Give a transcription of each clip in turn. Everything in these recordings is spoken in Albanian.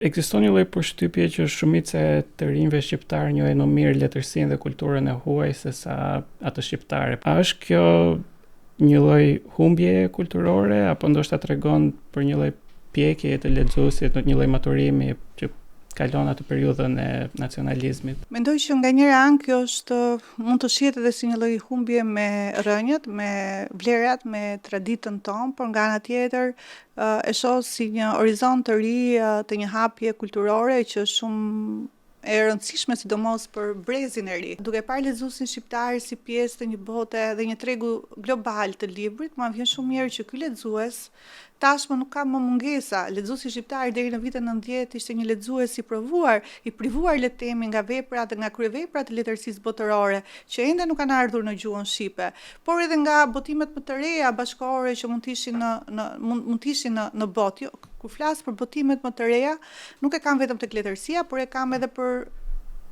Ekziston një lloj përshtypje që shumica e të rinjve shqiptar njohin më mirë letërsinë dhe kulturën e huaj sesa atë shqiptare. A është kjo një lloj humbje kulturore apo ndoshta tregon për një lloj pjekje të lexuesit, një lloj maturimi që kalon atë periudhën e nacionalizmit? Mendoj që nga njëra anë kjo mund të shihet edhe si një lloj humbje me rrënjët, me vlerat, me traditën tonë, por nga ana tjetër e shoh si një orizont të ri të një hapje kulturore që është shumë e rëndësishme sidomos për brezin e ri. Duke parë lexuesin shqiptar si pjesë të një bote dhe një tregu global të librit, ma vjen shumë mirë që ky lexues tashmë nuk ka më mungesa. Lexuesi shqiptar deri në vitin 90 ishte një lexues i privuar le të themi nga veprat dhe nga kryeveprat e letërsisë botërore, që ende nuk kanë ardhur në gjuhën shqipe, por edhe nga botimet më të reja bashkëkohore që mund të ishin në botë. Jo, kur flas për botimet më të reja, nuk e kam vetëm tek letërsia, por e kam edhe për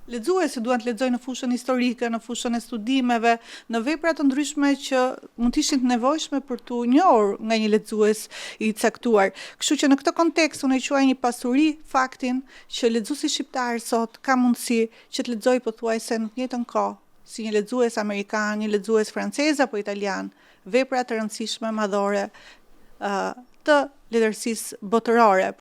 lexuesit duan të lexojnë në fushën historike, në fushën e studimeve, në vepra të ndryshme që mund të ishin të nevojshme për t'u njohur nga një lexues i caktuar. Kështu që në këtë kontekst unë e quaj një pasuri faktin që lexuesi shqiptar sot ka mundësi që të lexojë pothuajse në të njëjtën kohë si një lexues amerikan, një lexues francez apo italian, vepra të rëndësishme madhore të letërsisë botërore.